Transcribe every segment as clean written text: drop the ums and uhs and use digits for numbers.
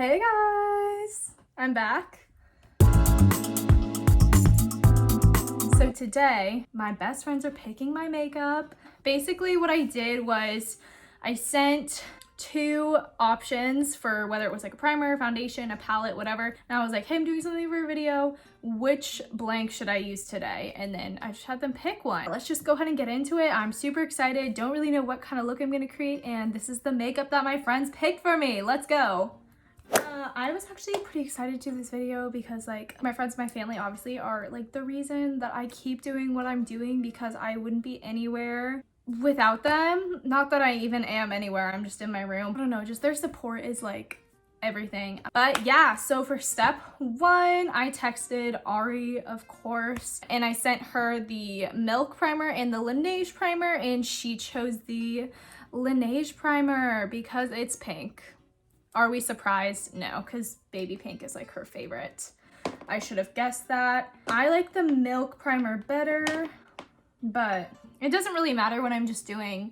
Hey guys, I'm back. So today, my best friends are picking my makeup. Basically what I did was I sent 2 options for whether it was like a primer, foundation, a palette, whatever. And I was like, hey, I'm doing something for a video. Which blank should I use today? And then I just had them pick one. Let's just go ahead and get into it. I'm super excited. Don't really know what kind of look I'm gonna create. And this is the makeup that my friends picked for me. Let's go. I was actually pretty excited to do this video because like my friends and my family obviously are like the reason that I keep doing what I'm doing, because I wouldn't be anywhere without them. Not that I even am anywhere, I'm just in my room. I don't know, just their support is like everything. But yeah, so for step 1, I texted Ari, of course, and I sent her the Milk primer and the Laneige primer, and she chose the Laneige primer because it's pink. Are we surprised? No, because baby pink is like her favorite. I should have guessed that. I like the Milk primer better, but it doesn't really matter when I'm just doing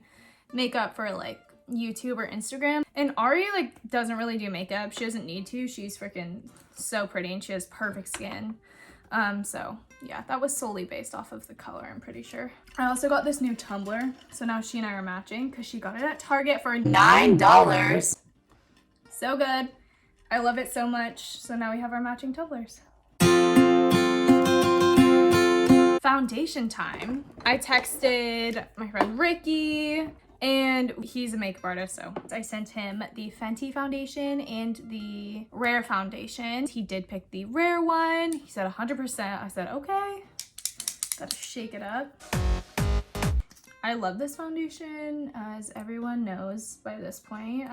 makeup for like YouTube or Instagram. And Ari like doesn't really do makeup. She doesn't need to. She's freaking so pretty and she has perfect skin. So yeah, that was solely based off of the color, I'm pretty sure. I also got this new tumbler. So now she and I are matching because she got it at Target for $9. So good. I love it so much. So now we have our matching tumblers. Foundation time. I texted my friend Ricky, and he's a makeup artist, so I sent him the Fenty foundation and the Rare foundation. He did pick the Rare one. He said 100%. I said, okay. Gotta shake it up. I love this foundation, as everyone knows by this point.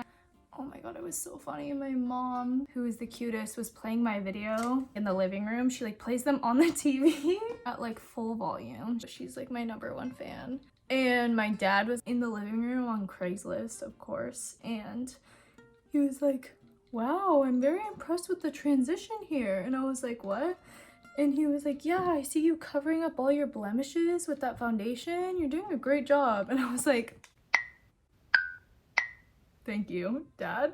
Oh my god, it was so funny. My mom, who is the cutest, was playing my video in the living room. She like plays them on the TV at like full volume. She's like my #1 fan. And my dad was in the living room on Craigslist, of course. And he was like, wow, I'm very impressed with the transition here. And I was like, what? And he was like, yeah, I see you covering up all your blemishes with that foundation. You're doing a great job. And I was like, thank you, Dad.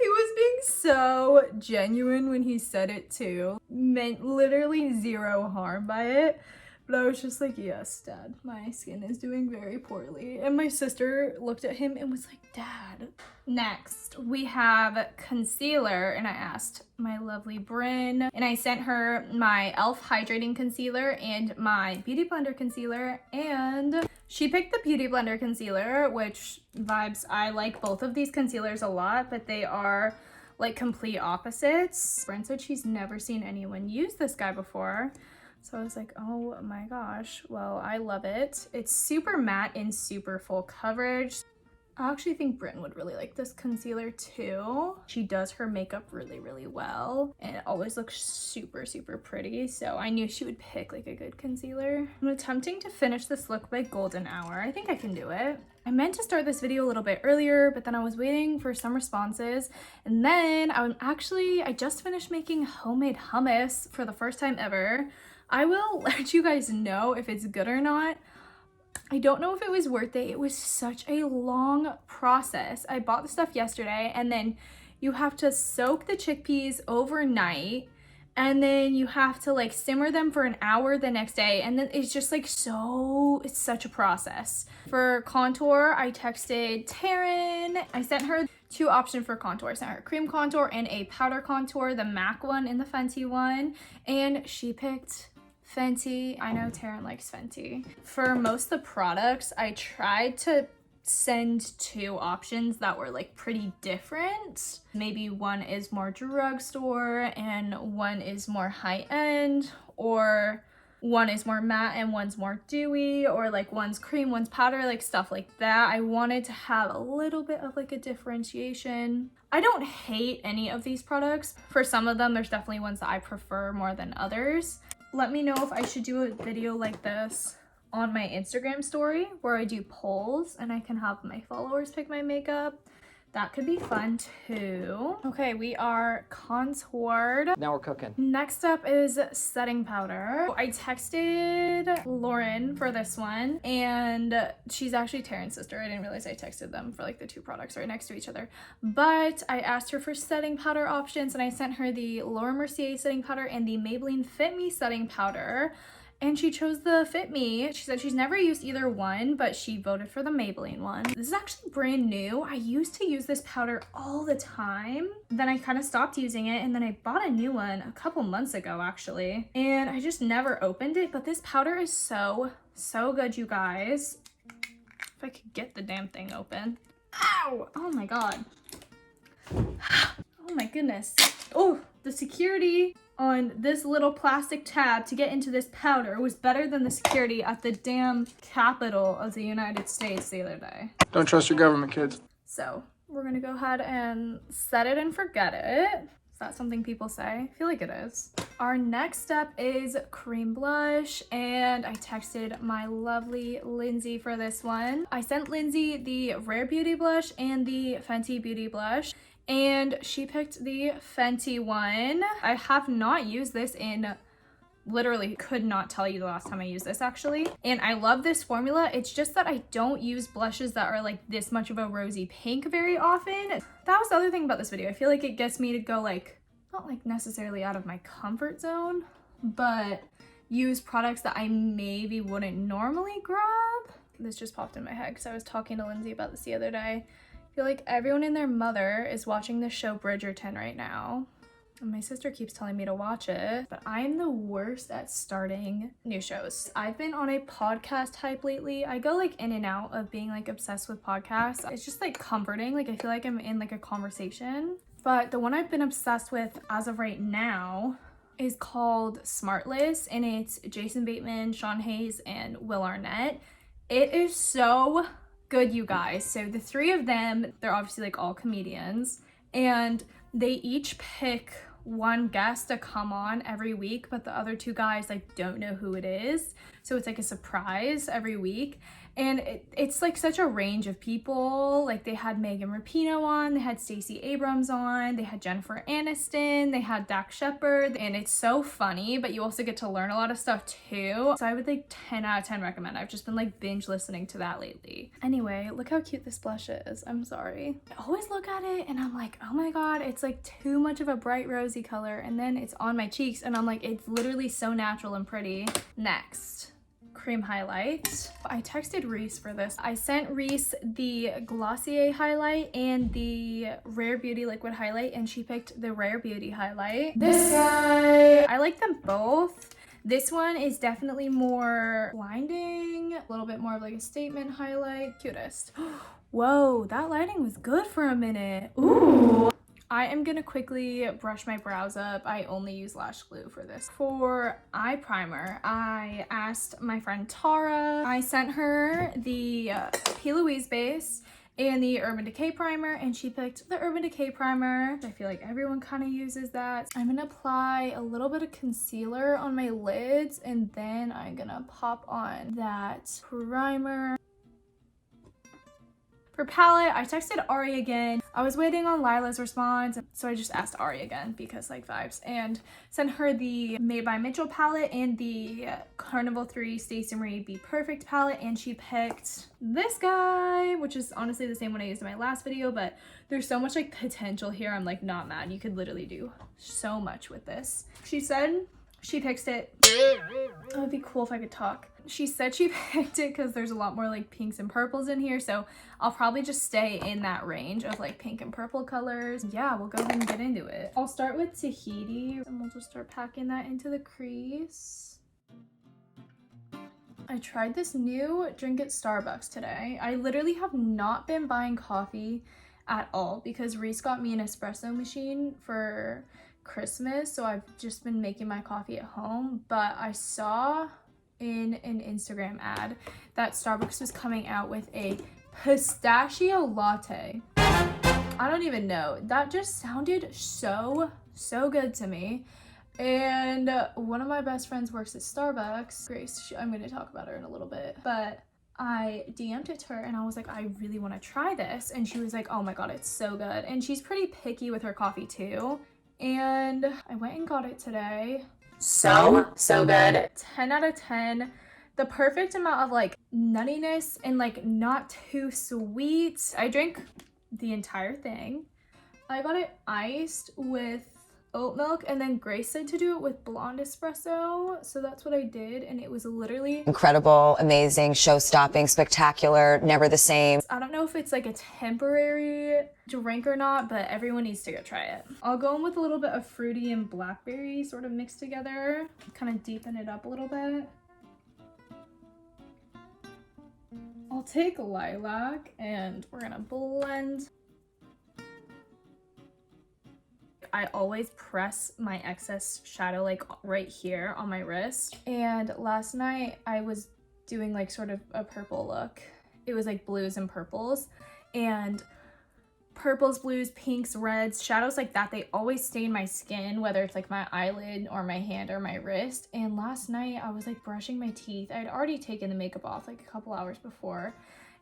He was being so genuine when he said it too. Meant literally zero harm by it. But I was just like, yes, Dad, my skin is doing very poorly. And my sister looked at him and was like, Dad. Next, we have concealer, and I asked my lovely Bryn, and I sent her my e.l.f. hydrating concealer and my Beauty Blender concealer, and she picked the Beauty Blender concealer, which vibes, I like both of these concealers a lot, but they are like complete opposites. Bryn said she's never seen anyone use this guy before. So I was like, oh my gosh, well, I love it. It's super matte and super full coverage. I actually think Bryn would really like this concealer too. She does her makeup really, really well, and it always looks super, super pretty. So I knew she would pick like a good concealer. I'm attempting to finish this look by golden hour. I think I can do it. I meant to start this video a little bit earlier, but then I was waiting for some responses. And then I just finished making homemade hummus for the first time ever. I will let you guys know if it's good or not. I don't know if it was worth it. It was such a long process. I bought the stuff yesterday, and then you have to soak the chickpeas overnight, and then you have to like simmer them for an hour the next day, and then it's just like it's such a process. For contour, I texted Taryn. I sent her 2 options for contour. I sent her cream contour and a powder contour, the MAC one and the Fenty one, and she picked Fenty. I know Taryn likes Fenty. For most of the products, I tried to send 2 options that were like pretty different. Maybe one is more drugstore and one is more high-end, or one is more matte and one's more dewy, or like one's cream, one's powder, like stuff like that. I wanted to have a little bit of like a differentiation. I don't hate any of these products. For some of them, there's definitely ones that I prefer more than others. Let me know if I should do a video like this on my Instagram story where I do polls and I can have my followers pick my makeup. That could be fun too. Okay, we are contoured. Now we're cooking. Next up is setting powder. I texted Lauren for this one, and she's actually Taryn's sister. I didn't realize I texted them for like the two products right next to each other. But I asked her for setting powder options, and I sent her the Laura Mercier setting powder and the Maybelline Fit Me setting powder. And she chose the Fit Me. She said she's never used either one, but she voted for the Maybelline one. This is actually brand new. I used to use this powder all the time. Then I kind of stopped using it, and then I bought a new one a couple months ago, actually. And I just never opened it, but this powder is so good, you guys. If I could get the damn thing open. Ow! Oh my god. Oh my goodness. Oh, the security on this little plastic tab to get into this powder was better than the security at the damn Capitol of the United States the other day. Don't trust your government, kids. So we're gonna go ahead and set it and forget it. Is that something people say? I feel like it is. Our next step is cream blush, and I texted my lovely Lindsay for this one. I sent Lindsay the Rare Beauty blush and the Fenty Beauty blush, and she picked the Fenty one. I have not used this in, literally could not tell you the last time I used this actually. And I love this formula. It's just that I don't use blushes that are like this much of a rosy pink very often. That was the other thing about this video. I feel like it gets me to go like, not like necessarily out of my comfort zone, but use products that I maybe wouldn't normally grab. This just popped in my head because I was talking to Lindsay about this the other day. I feel like everyone and their mother is watching the show Bridgerton right now. And my sister keeps telling me to watch it, but I'm the worst at starting new shows. I've been on a podcast hype lately. I go like in and out of being like obsessed with podcasts. It's just like comforting. Like I feel like I'm in like a conversation. But the one I've been obsessed with as of right now is called Smartless, and it's Jason Bateman, Sean Hayes, and Will Arnett. It is so good, you guys. So the three of them, they're obviously like all comedians, and they each pick one guest to come on every week, but the other two guys like don't know who it is. So it's like a surprise every week. And it's like such a range of people. Like they had Megan Rapinoe on, they had Stacey Abrams on, they had Jennifer Aniston, they had Dax Shepard, and it's so funny, but you also get to learn a lot of stuff too. So I would like 10 out of 10 recommend. I've just been like binge listening to that lately. Anyway, look how cute this blush is. I'm sorry. I always look at it and I'm like, oh my god, it's like too much of a bright rosy color, and then it's on my cheeks and I'm like, it's literally so natural and pretty. Next, cream highlight. I texted Reese for this. I sent Reese the Glossier highlight and the Rare Beauty liquid highlight, and she picked the Rare Beauty highlight. This guy, I like them both. This one is definitely more blinding, a little bit more of like a statement highlight. Cutest. Whoa, that lighting was good for a minute. Ooh. I am gonna quickly brush my brows up. I only use lash glue for this. For eye primer, I asked my friend Tara. I sent her the P. Louise base and the Urban Decay primer, and she picked the Urban Decay primer. I feel like everyone kind of uses that. I'm gonna apply a little bit of concealer on my lids, and then I'm gonna pop on that primer. For palette, I texted Ari again. I was waiting on Lila's response, so I just asked Ari again because like vibes, and sent her the Made by Mitchell palette and the Carnival 3 Stacey Marie Be Perfect palette, and she picked this guy, which is honestly the same one I used in my last video, but there's so much like potential here. I'm like not mad. You could literally do so much with this. She said she picks it. It would be cool if I could talk. She said she picked it because there's a lot more like pinks and purples in here, so I'll probably just stay in that range of like pink and purple colors. Yeah, we'll go ahead and get into it. I'll start with Tahiti, and we'll just start packing that into the crease. I tried this new drink at Starbucks today. I literally have not been buying coffee at all because Reese got me an espresso machine for Christmas, so I've just been making my coffee at home. But I saw in an Instagram ad that Starbucks was coming out with a pistachio latte. I don't even know. That just sounded so good to me. And one of my best friends works at Starbucks, Grace. I'm going to talk about her in a little bit, but I DM'd it to her and I was like, I really want to try this. And she was like, oh my God, it's so good. And she's pretty picky with her coffee too. And I went and got it today. So good. 10 out of 10. The perfect amount of like nuttiness and like not too sweet. I drank the entire thing. I got it iced with oat milk, and then Grace said to do it with blonde espresso, so that's what I did, and it was literally incredible, amazing, show-stopping, spectacular, never the same. I don't know if it's like a temporary drink or not, but everyone needs to go try it. I'll go in with a little bit of fruity and blackberry sort of mixed together, kind of deepen it up a little bit. I'll take lilac and we're gonna blend. I always press my excess shadow like right here on my wrist. And last night I was doing like sort of a purple look. It was like blues and purples, and purples, blues, pinks, reds, shadows like that, they always stain my skin, whether it's like my eyelid or my hand or my wrist. And last night I was like brushing my teeth. I'd already taken the makeup off like a couple hours before,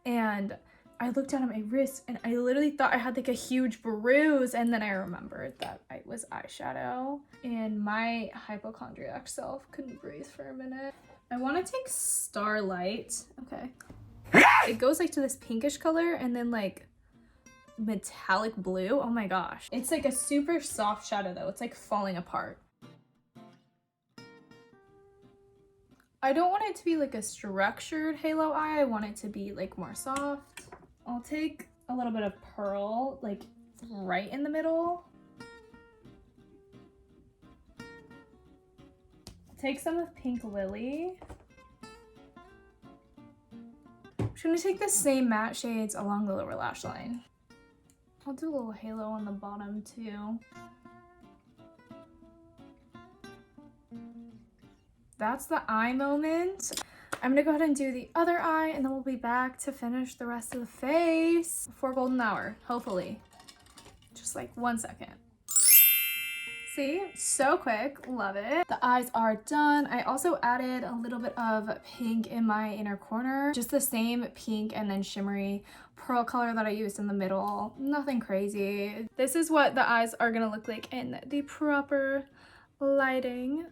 and I looked down at my wrist and I literally thought I had like a huge bruise, and then I remembered that it was eyeshadow, and my hypochondriac self couldn't breathe for a minute. I want to take Starlight. Okay. It goes like to this pinkish color and then like metallic blue. Oh my gosh. It's like a super soft shadow though. It's like falling apart. I don't want it to be like a structured halo eye. I want it to be like more soft. I'll take a little bit of pearl, like right in the middle. Take some of Pink Lily. I'm just gonna take the same matte shades along the lower lash line. I'll do a little halo on the bottom too. That's the eye moment. I'm gonna go ahead and do the other eye, and then we'll be back to finish the rest of the face before golden hour, hopefully. Just like 1 second. See, so quick, love it. The eyes are done. I also added a little bit of pink in my inner corner, just the same pink and then shimmery pearl color that I used in the middle. Nothing crazy. This is what the eyes are gonna look like in the proper lighting.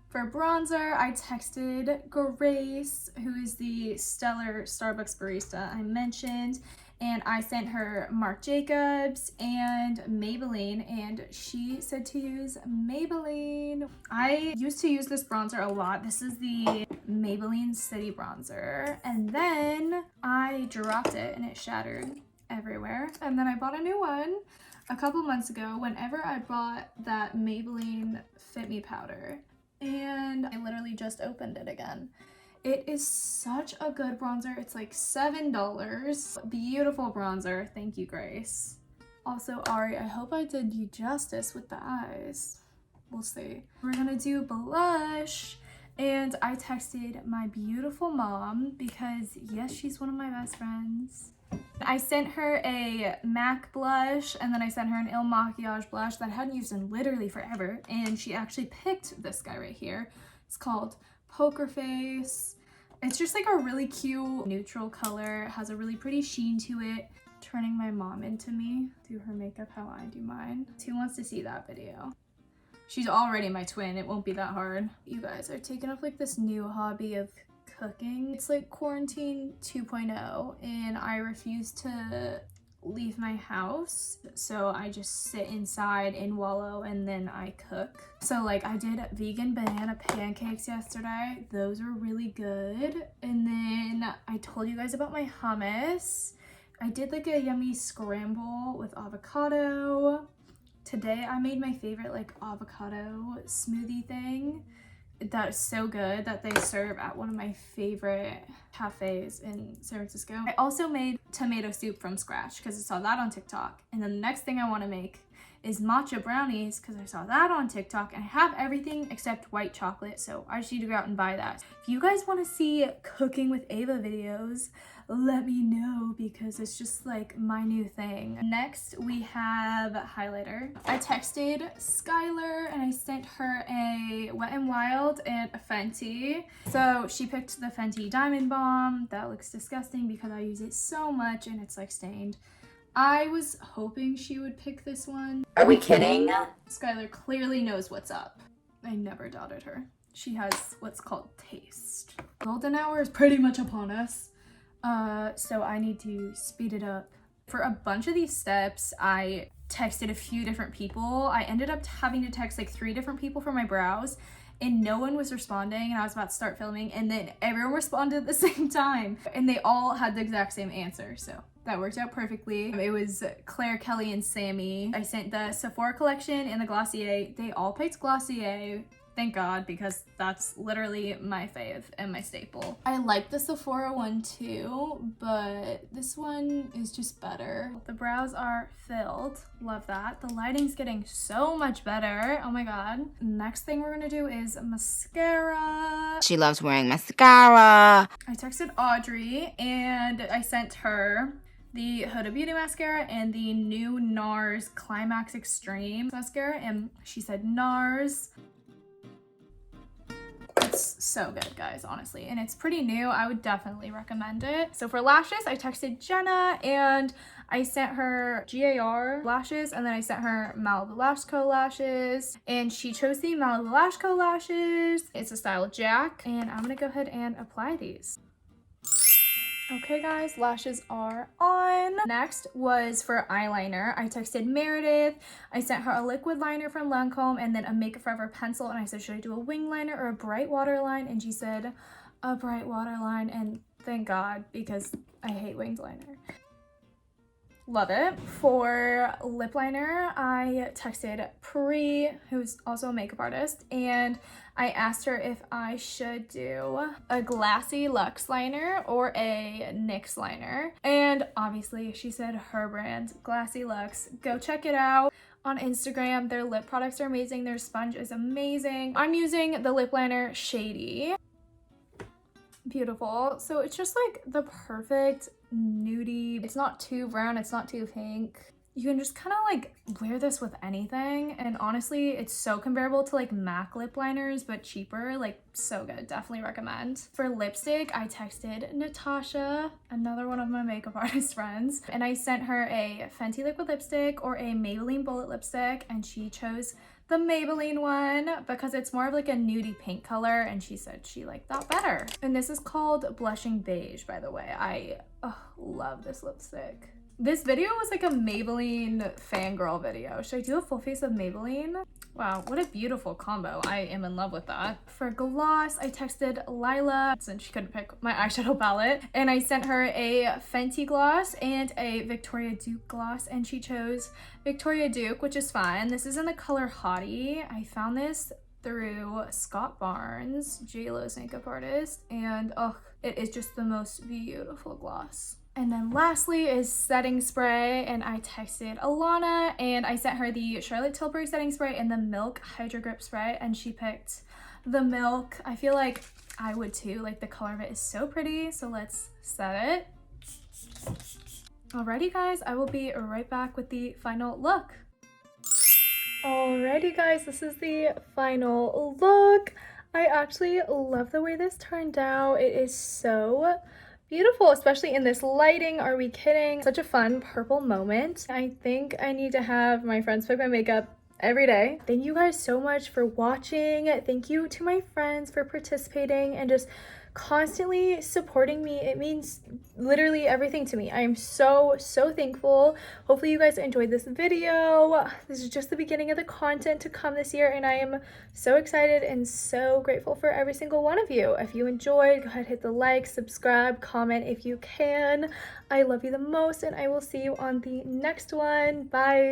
For bronzer, I texted Grace, who is the stellar Starbucks barista I mentioned, and I sent her Marc Jacobs and Maybelline, and she said to use Maybelline. I used to use this bronzer a lot. This is the Maybelline City Bronzer, and then I dropped it and it shattered everywhere, and then I bought a new one a couple months ago whenever I bought that Maybelline Fit Me powder. And I literally just opened it again. It is such a good bronzer. It's like $7. Beautiful bronzer. Thank you, Grace. Also, Ari, I hope I did you justice with the eyes. We'll see. We're gonna do blush. And I texted my beautiful mom because, yes, she's one of my best friends. I sent her a MAC blush, and then I sent her an Il Makiage blush that I hadn't used in literally forever, and she actually picked this guy right here. It's called Poker Face. It's just like a really cute neutral color. It has a really pretty sheen to it. Turning my mom into me, do her makeup how I do mine. Who wants to see that video? She's already my twin. It won't be that hard. You guys are taking up like this new hobby of cooking. It's like quarantine 2.0, and I refuse to leave my house, so I just sit inside and wallow, and then I cook. So like I did vegan banana pancakes yesterday. Those were really good. And then I told you guys about my hummus. I did like a yummy scramble with avocado. Today I made my favorite like avocado smoothie thing. That is so good that they serve at one of my favorite cafes in San Francisco. I also made tomato soup from scratch because I saw that on TikTok. And then the next thing I want to make is matcha brownies because I saw that on TikTok, and I have everything except white chocolate, so I just need to go out and buy that. If you guys want to see cooking with Ava videos, let me know because it's just like my new thing. Next we have highlighter. I texted Skylar and I sent her a Wet n Wild and a Fenty. So she picked the Fenty Diamond Bomb. That looks disgusting because I use it so much and it's like stained. I was hoping she would pick this one. Are we kidding? Skylar clearly knows what's up. I never doubted her. She has what's called taste. Golden hour is pretty much upon us. So I need to speed it up. For a bunch of these steps, I texted a few different people. I ended up having to text like 3 different people for my brows, and no one was responding, and I was about to start filming, and then everyone responded at the same time, and they all had the exact same answer, so that worked out perfectly. It was Claire, Kelly, and Sammy. I sent the Sephora collection and the Glossier. They all picked Glossier. Thank God, because that's literally my fave and my staple. I like the Sephora one too, but this one is just better. The brows are filled. Love that. The lighting's getting so much better. Oh my God. Next thing we're gonna do is mascara. She loves wearing mascara. I texted Audrey and I sent her the Huda Beauty mascara and the new NARS Climax Extreme mascara, and she said NARS. It's so good, guys, honestly, and it's pretty new. I would definitely recommend it. So for lashes, I texted Jenna and I sent her GAR lashes, and then I sent her Malibu Lash Co lashes, and she chose the Malibu Lash Co lashes. It's a style Jack, and I'm gonna go ahead and apply these. Okay guys, lashes are on. Next was for eyeliner. I texted Meredith. I sent her a liquid liner from Lancome and then a Make It Forever pencil, and I said, should I do a wing liner or a bright waterline? And she said a bright waterline, and thank God, because I hate winged liner. Love it. For lip liner, I texted Pri, who's also a makeup artist, and I asked her if I should do a glassy luxe liner or a NYX liner. And obviously she said her brand, Glassy Luxe. Go check it out on Instagram. Their lip products are amazing. Their sponge is amazing. I'm using the lip liner Shady. Beautiful. So it's just like the perfect nudie. It's not too brown, it's not too pink. You can just kind of like wear this with anything, and honestly it's so comparable to like MAC lip liners but cheaper. Like, so good. Definitely recommend. For lipstick, I texted Natasha, another one of my makeup artist friends, and I sent her a Fenty liquid lipstick or a Maybelline bullet lipstick, and she chose the Maybelline one because it's more of like a nudie pink color, and she said she liked that better. And this is called Blushing Beige, by the way. I love this lipstick. This video was like a Maybelline fangirl video. Should I do a full face of Maybelline? Wow, what a beautiful combo. I am in love with that. For gloss, I texted Lila since she couldn't pick my eyeshadow palette, and I sent her a Fenty gloss and a Victoria Duke gloss, and she chose Victoria Duke, which is fine. This is in the color Hottie. I found this through Scott Barnes, J-Lo's makeup artist, and it is just the most beautiful gloss. And then lastly is setting spray, and I texted Alana and I sent her the Charlotte Tilbury setting spray and the Milk Hydro Grip spray, and she picked the Milk. I feel like I would too. Like, the color of it is so pretty. So let's set it. Alrighty guys, I will be right back with the final look. Alrighty guys, this is the final look. I actually love the way this turned out. It is so beautiful, especially in this lighting. Are we kidding? Such a fun purple moment. I think I need to have my friends pick my makeup every day. Thank you guys so much for watching. Thank you to my friends for participating and just constantly supporting me. It means literally everything to me. I am so thankful. Hopefully you guys enjoyed this video. This is just the beginning of the content to come this year, and I am so excited and so grateful for every single one of you. If you enjoyed, go ahead, hit the like, subscribe, comment if you can. I love you the most, and I will see you on the next one. Bye.